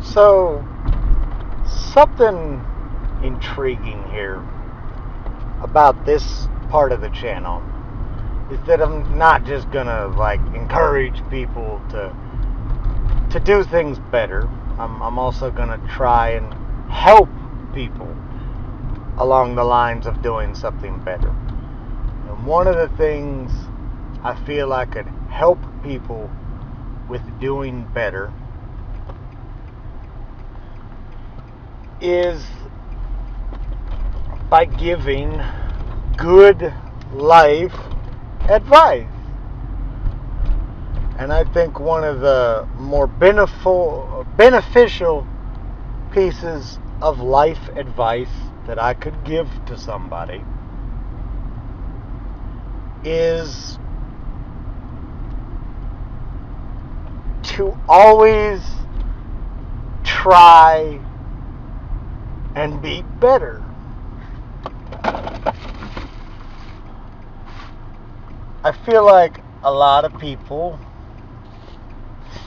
So, something intriguing here about this part of the channel is that I'm not just gonna encourage people to do things better. I'm also gonna try and help people along the lines of doing something better. And one of the things I feel I could help people with doing better is by giving good life advice. And I think one of the more beneficial pieces of life advice that I could give to somebody is to always try and be better. I feel like a lot of people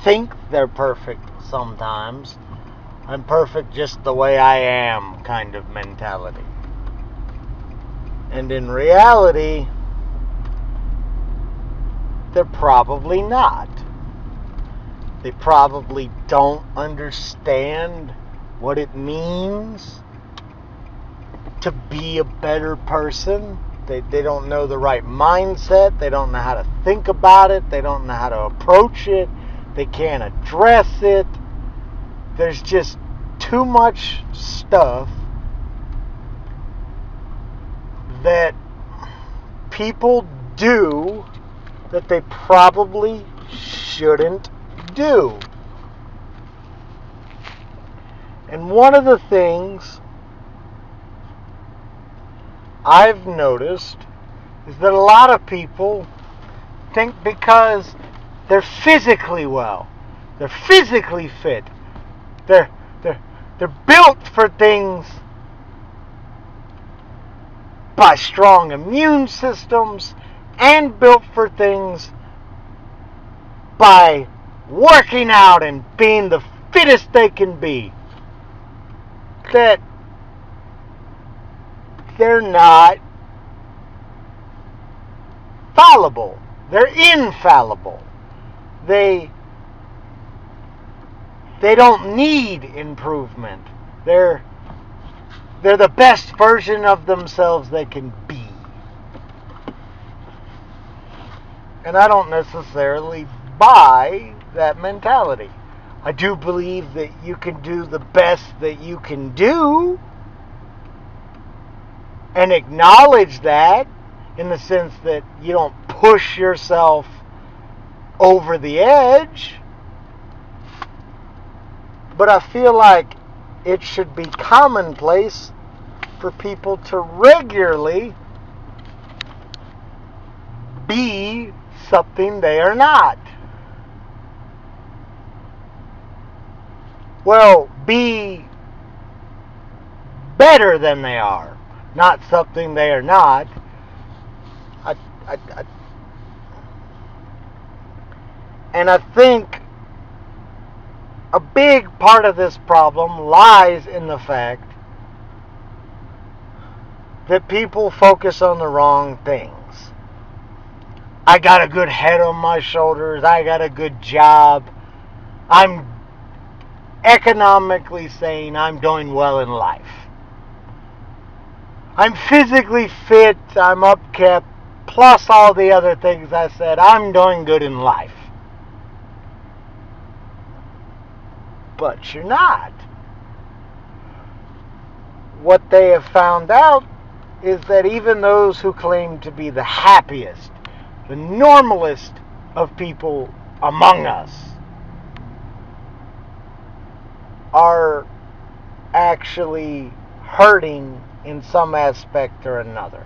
think they're perfect sometimes. I'm perfect just the way I am kind of mentality. And in reality, they're probably not. They probably don't understand what it means to be a better person. They don't know the right mindset. They don't know how to think about it. They don't know how to approach it. They can't address it. There's just too much stuff that people do that they probably shouldn't do. And one of the things I've noticed is that a lot of people think because they're physically well, they're physically fit, they're built for things by strong immune systems and built for things by working out and being the fittest they can be, that they're not fallible. They're infallible. They don't need improvement. They're the best version of themselves they can be. And I don't necessarily buy that mentality. I do believe that you can do the best that you can do and acknowledge that in the sense that you don't push yourself over the edge. But I feel like it should be commonplace for people to regularly be something they are not. Well, be better than they are, not something they are not. And I think a big part of this problem lies in the fact that people focus on the wrong things. I got a good head on my shoulders. I got a good job. I'm economically sane. I'm doing well in life. I'm physically fit. I'm upkept. Plus all the other things I said. I'm doing good in life. But you're not. What they have found out is that even those who claim to be the happiest, the normalest of people among us, are actually hurting in some aspect or another.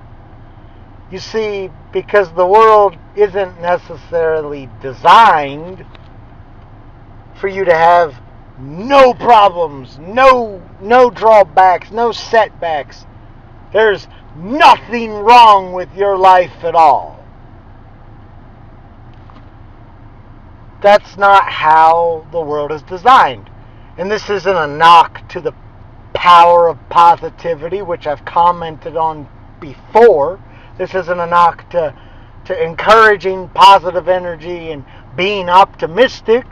You see, because the world isn't necessarily designed for you to have no problems, no drawbacks, no setbacks. There's nothing wrong with your life at all. That's not how the world is designed. And this isn't a knock to the power of positivity, which I've commented on before. This isn't a knock to encouraging positive energy and being optimistic.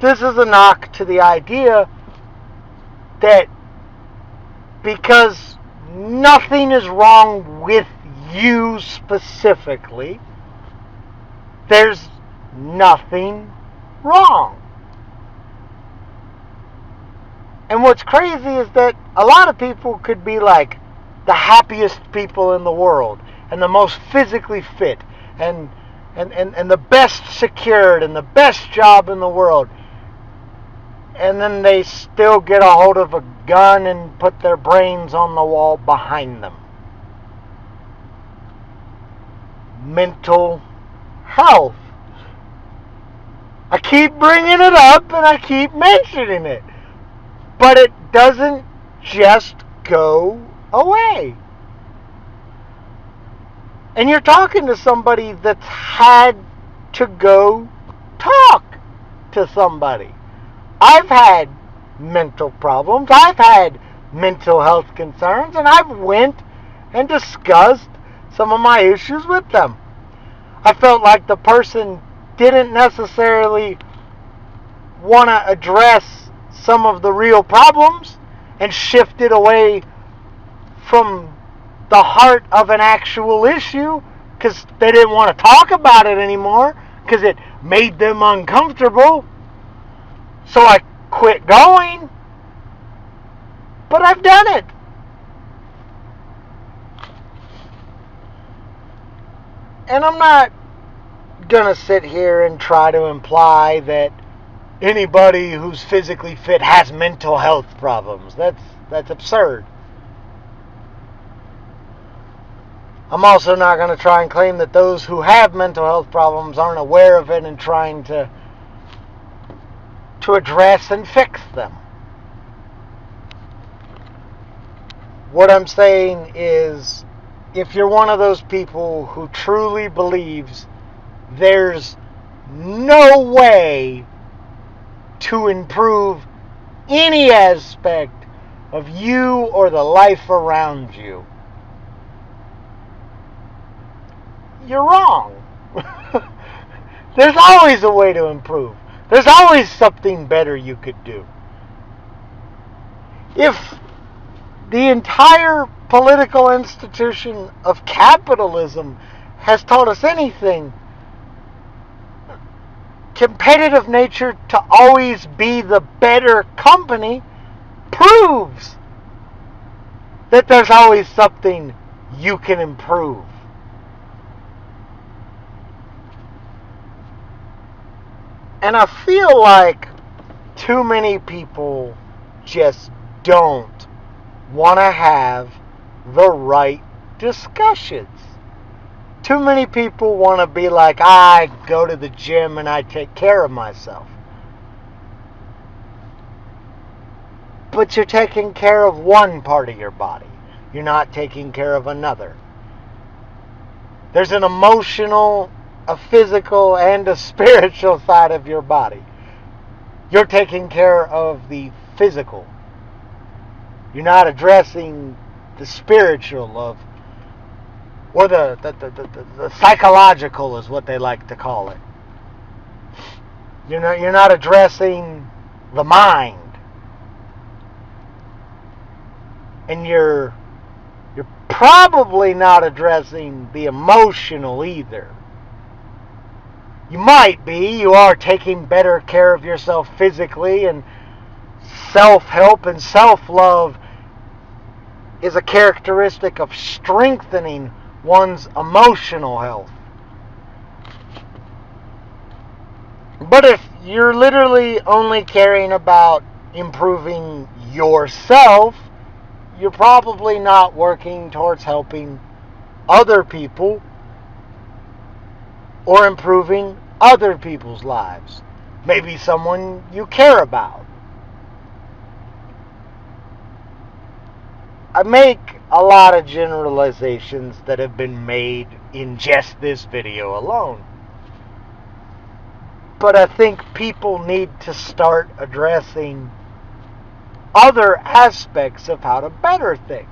This is a knock to the idea that because nothing is wrong with you specifically, there's nothing wrong. And what's crazy is that a lot of people could be like the happiest people in the world and the most physically fit and the best secured and the best job in the world. And then they still get a hold of a gun and put their brains on the wall behind them. Mental health. I keep bringing it up and I keep mentioning it. But it doesn't just go away. And you're talking to somebody that's had to go talk to somebody. I've had mental problems. I've had mental health concerns. And I've went and discussed some of my issues with them. I felt like the person didn't necessarily want to address some of the real problems and shifted away from the heart of an actual issue because they didn't want to talk about it anymore because it made them uncomfortable. So I quit going. But I've done it. And I'm not going to sit here and try to imply that anybody who's physically fit has mental health problems. That's absurd. I'm also not going to try and claim that those who have mental health problems aren't aware of it and trying to address and fix them. What I'm saying is, if you're one of those people who truly believes there's no way to improve any aspect of you or the life around you, you're wrong. There's always a way to improve. There's always something better you could do. If the entire political institution of capitalism has taught us anything, competitive nature to always be the better company proves that there's always something you can improve. And I feel like too many people just don't want to have the right discussions. Too many people want to be like, I go to the gym and I take care of myself. But you're taking care of one part of your body. You're not taking care of another. There's an emotional, a physical, and a spiritual side of your body. You're taking care of the physical. You're not addressing the spiritual of, or the psychological is what they like to call it. You're not addressing the mind. And you're probably not addressing the emotional either. You might be. You are taking better care of yourself physically, and self-help and self-love is a characteristic of strengthening one's emotional health. But if you're literally only caring about improving yourself, you're probably not working towards helping other people or improving other people's lives. Maybe someone you care about. I make a lot of generalizations that have been made in just this video alone. But I think people need to start addressing other aspects of how to better things.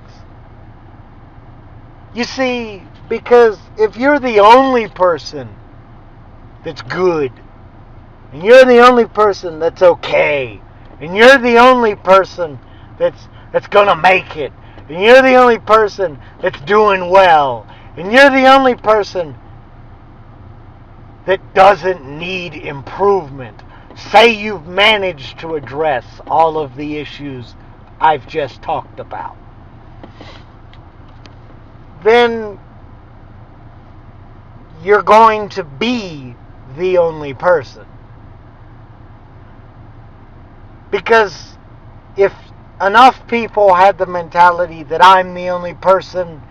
You see, because if you're the only person that's good, and you're the only person that's okay, and you're the only person that's gonna make it, and you're the only person that's doing well, and you're the only person that doesn't need improvement, say you've managed to address all of the issues I've just talked about, then you're going to be the only person. Because if enough people had the mentality that I'm the only person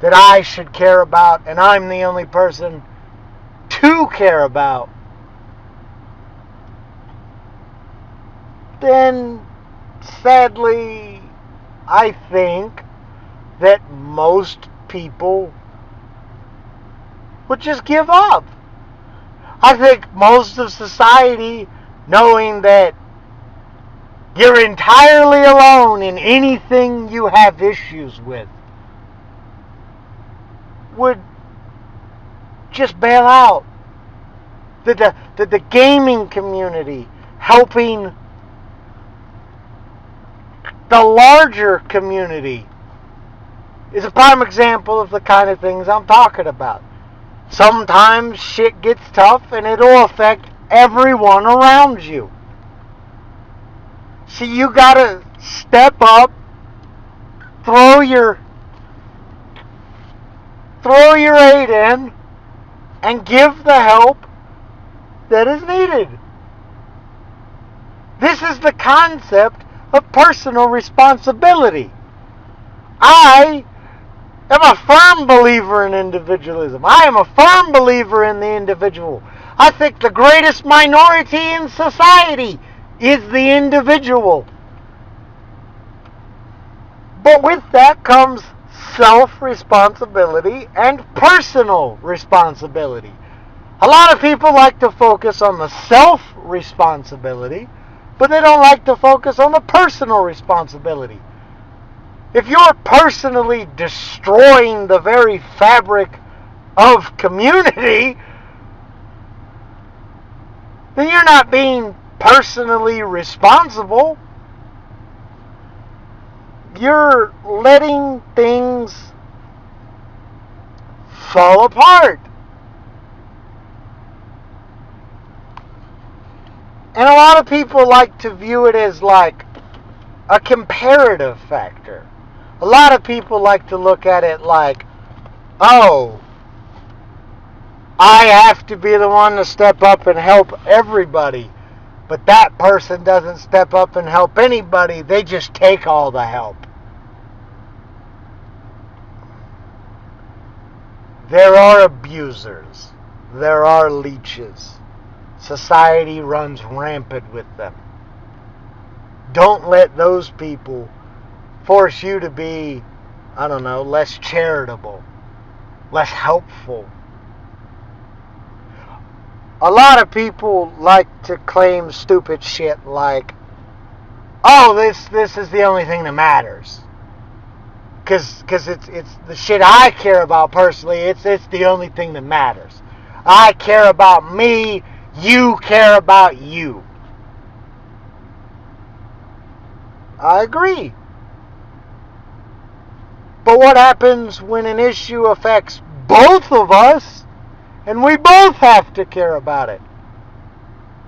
that I should care about, and I'm the only person to care about, then sadly, I think that most people would just give up. I think most of society, knowing that you're entirely alone in anything you have issues with, would just bail out. The gaming community helping the larger community is a prime example of the kind of things I'm talking about. Sometimes shit gets tough and it'll affect everyone around you. So you gotta step up, throw your aid in, and give the help that is needed. This is the concept of personal responsibility. I am a firm believer in individualism. I am a firm believer in the individual. I think the greatest minority in society is the individual. But with that comes self-responsibility and personal responsibility. A lot of people like to focus on the self-responsibility, but they don't like to focus on the personal responsibility. If you're personally destroying the very fabric of community, then you're not being personally responsible. You're letting things fall apart. And a lot of people like to view it as like a comparative factor. A lot of people like to look at it like, oh, I have to be the one to step up and help everybody. But that person doesn't step up and help anybody. They just take all the help. There are abusers. There are leeches. Society runs rampant with them. Don't let those people force you to be, I don't know, less charitable, less helpful. A lot of people like to claim stupid shit like, oh, this is the only thing that matters. Because it's the shit I care about personally, it's the only thing that matters. I care about me, you care about you. I agree. But what happens when an issue affects both of us and we both have to care about it?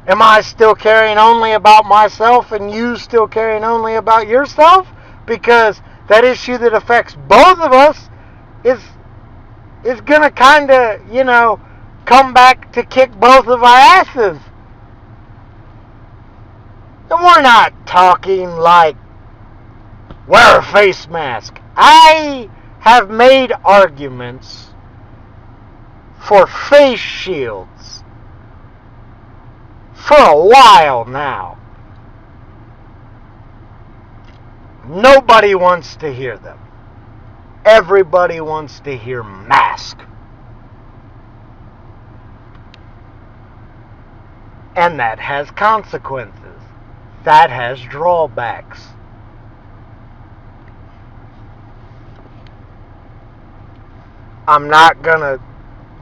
Am I still caring only about myself and you still caring only about yourself? Because that issue that affects both of us is going to kind of, come back to kick both of our asses. And we're not talking like wear a face mask. I have made arguments for face shields for a while now. Nobody wants to hear them. Everybody wants to hear mask. And that has consequences. That has drawbacks. I'm not going to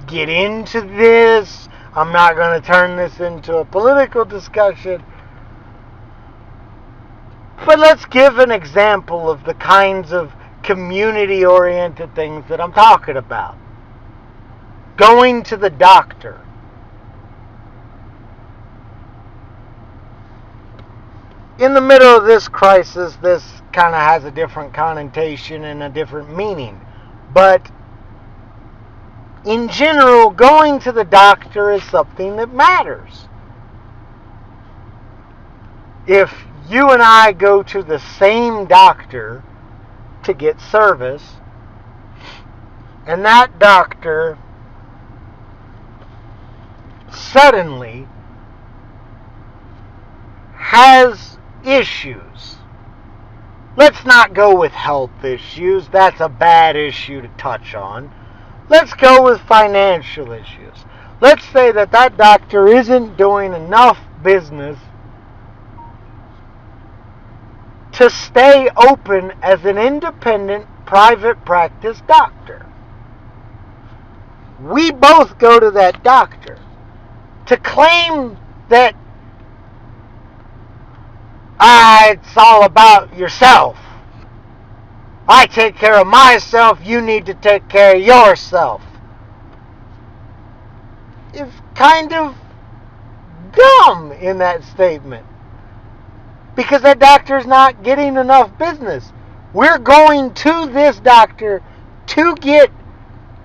get into this. I'm not going to turn this into a political discussion. But let's give an example of the kinds of community-oriented things that I'm talking about. Going to the doctor. In the middle of this crisis, this kind of has a different connotation and a different meaning. But in general, going to the doctor is something that matters. If you and I go to the same doctor to get service, and that doctor suddenly has issues. Let's not go with health issues. That's a bad issue to touch on. Let's go with financial issues. Let's say that that doctor isn't doing enough business to stay open as an independent private practice doctor. We both go to that doctor. To claim that it's all about yourself. I take care of myself, you need to take care of yourself. It's kind of dumb in that statement. Because that doctor's not getting enough business. We're going to this doctor to get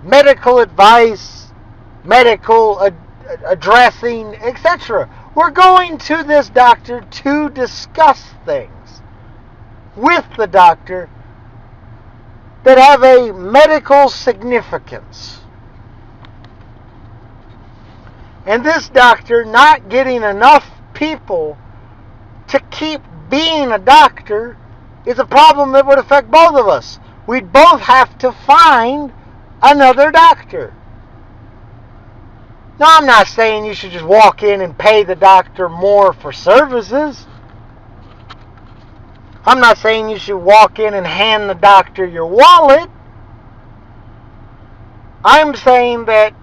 medical advice, medical addressing, etc. We're going to this doctor to discuss things with the doctor that have a medical significance. And this doctor not getting enough people to keep being a doctor is a problem that would affect both of us. We'd both have to find another doctor. Now, I'm not saying you should just walk in and pay the doctor more for services. I'm not saying you should walk in and hand the doctor your wallet. I'm saying that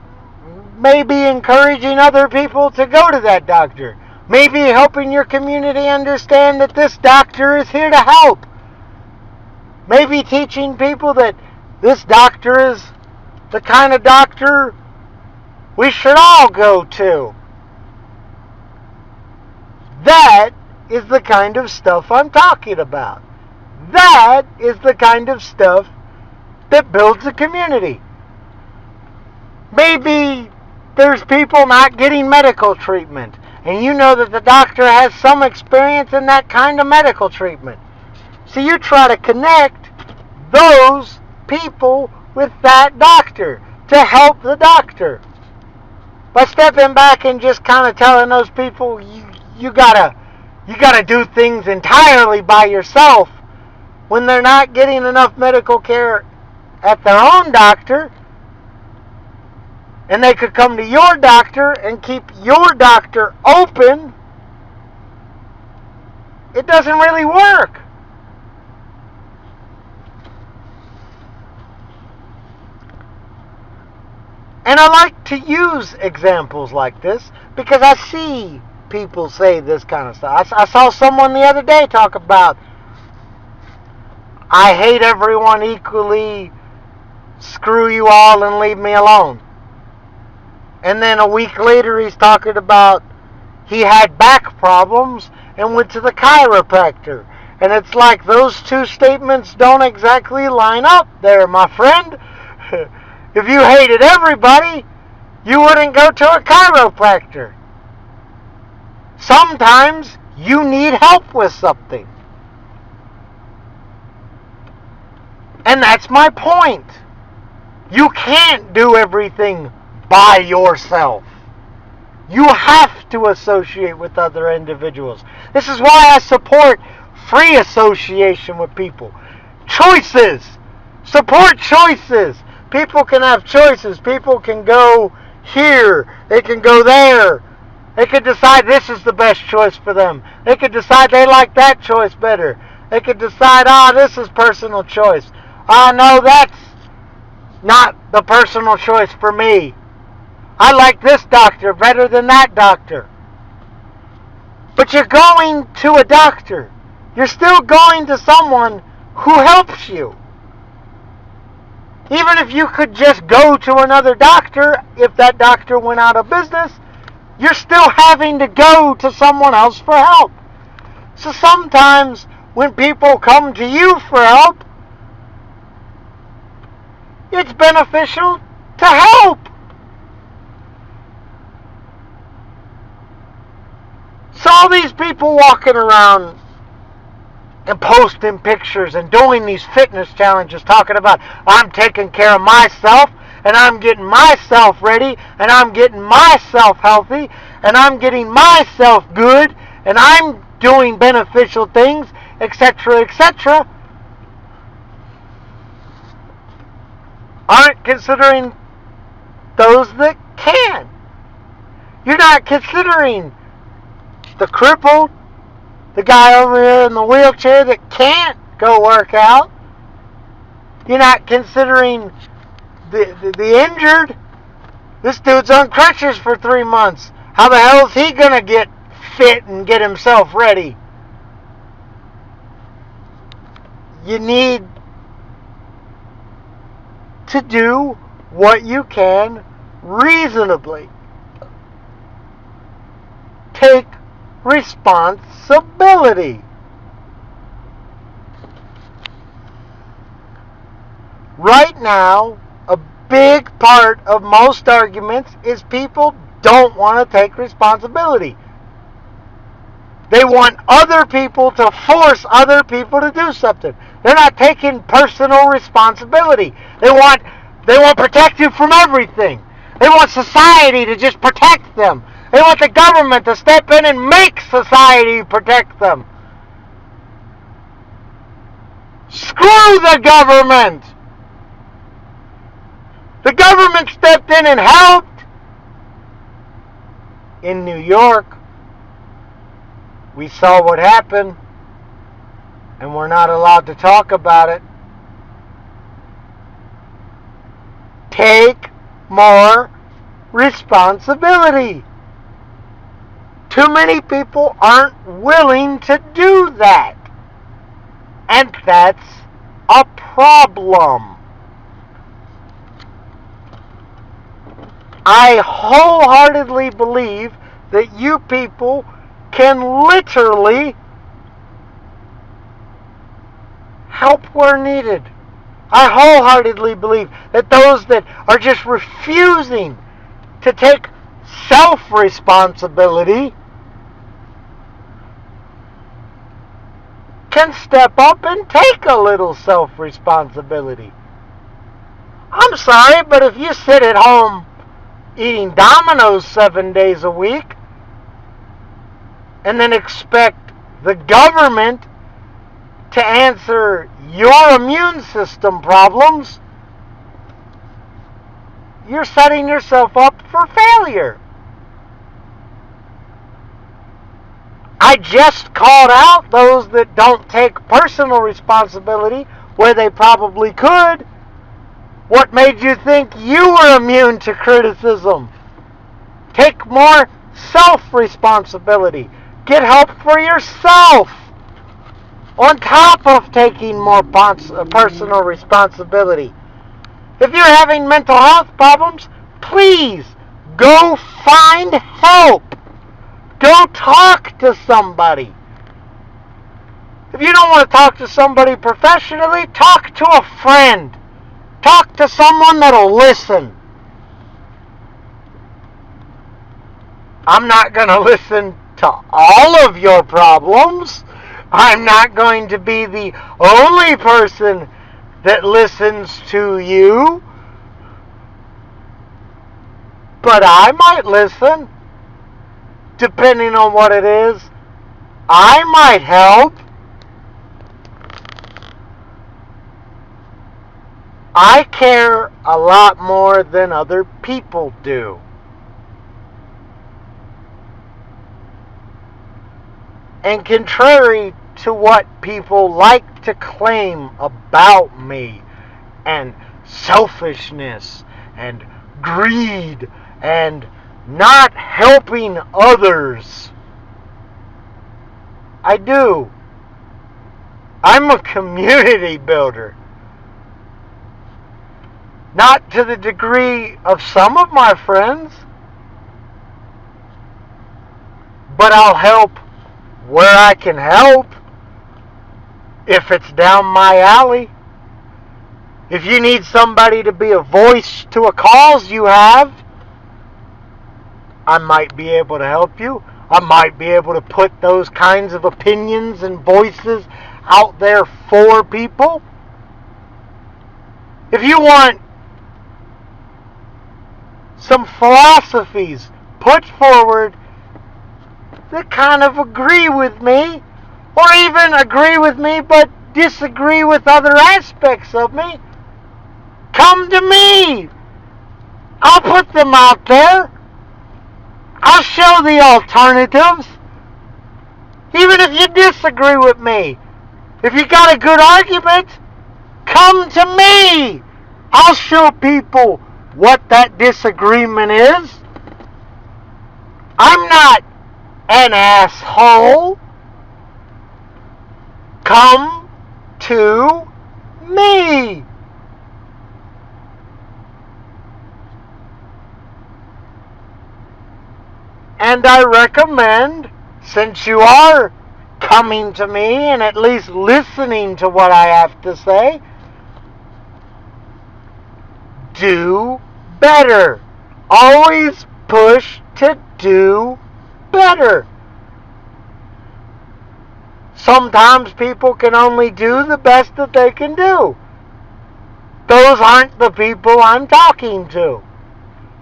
maybe encouraging other people to go to that doctor. Maybe helping your community understand that this doctor is here to help. Maybe teaching people that this doctor is the kind of doctor we should all go to. That is the kind of stuff I'm talking about. That is the kind of stuff that builds a community. Maybe there's people not getting medical treatment, and you know that the doctor has some experience in that kind of medical treatment. So you try to connect those people with that doctor to help the doctor. By stepping back and just kind of telling those people you gotta do things entirely by yourself when they're not getting enough medical care at their own doctor, and they could come to your doctor and keep your doctor open, it doesn't really work. And I like to use examples like this because I see people say this kind of stuff. I saw someone the other day talk about, I hate everyone equally, screw you all and leave me alone. And then a week later he's talking about he had back problems and went to the chiropractor. And it's like those two statements don't exactly line up there, my friend. If you hated everybody, you wouldn't go to a chiropractor. Sometimes you need help with something. And that's my point. You can't do everything by yourself. You have to associate with other individuals. This is why I support free association with people. Choices. Support choices. People can have choices. People can go here. They can go there. They could decide this is the best choice for them. They could decide they like that choice better. They could decide, this is personal choice. No, that's not the personal choice for me. I like this doctor better than that doctor. But you're going to a doctor. You're still going to someone who helps you. Even if you could just go to another doctor, if that doctor went out of business, you're still having to go to someone else for help. So sometimes when people come to you for help, it's beneficial to help. So all these people walking around and posting pictures and doing these fitness challenges talking about, I'm taking care of myself and I'm getting myself ready and I'm getting myself healthy and I'm getting myself good and I'm doing beneficial things, etc., etc., aren't considering those that can. You're not considering the crippled, the guy over here in the wheelchair that can't go work out. You're not considering the injured. This dude's on crutches for 3 months. How the hell is he going to get fit and get himself ready? You need to do what you can reasonably. Take responsibility. Right now, a big part of most arguments is people don't want to take responsibility. They want other people to force other people to do something. They're not taking personal responsibility. They want to protect you from everything. They want society to just protect them. They want the government to step in and make society protect them. Screw the government! The government stepped in and helped. In New York, we saw what happened, and we're not allowed to talk about it. Take more responsibility. Too many people aren't willing to do that. And that's a problem. I wholeheartedly believe that you people can literally help where needed. I wholeheartedly believe that those that are just refusing to take self-responsibility can step up and take a little self-responsibility. I'm sorry, but if you sit at home eating Domino's 7 days a week and then expect the government to answer your immune system problems, you're setting yourself up for failure. I just called out those that don't take personal responsibility where they probably could. What made you think you were immune to criticism? Take more self-responsibility. Get help for yourself. On top of taking more personal responsibility. If you're having mental health problems, please go find help. Go talk to somebody. If you don't want to talk to somebody professionally, talk to a friend. Talk to someone that'll listen. I'm not going to listen to all of your problems. I'm not going to be the only person that listens to you. But I might listen. Depending on what it is, I might help. I care a lot more than other people do. And contrary to what people like to claim about me, and selfishness, and greed, and not helping others, I do. I'm a community builder. Not to the degree of some of my friends, but I'll help where I can help if it's down my alley. If you need somebody to be a voice to a cause you have, I might be able to help you. I might be able to put those kinds of opinions and voices out there for people. If you want some philosophies put forward that kind of agree with me, or even agree with me but disagree with other aspects of me, come to me. I'll put them out there. I'll show the alternatives. Even if you disagree with me, if you got a good argument, come to me. I'll show people what that disagreement is. I'm not an asshole. Come to me. And I recommend, since you are coming to me and at least listening to what I have to say, do better. Always push to do better. Sometimes people can only do the best that they can do. Those aren't the people I'm talking to.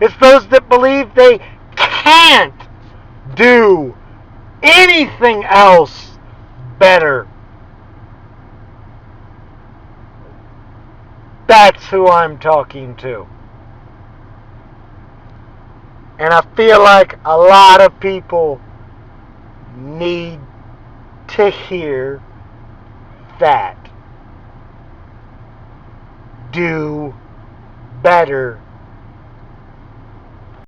It's those that believe they can't do anything else better. That's who I'm talking to. And I feel like a lot of people need to hear that. Do better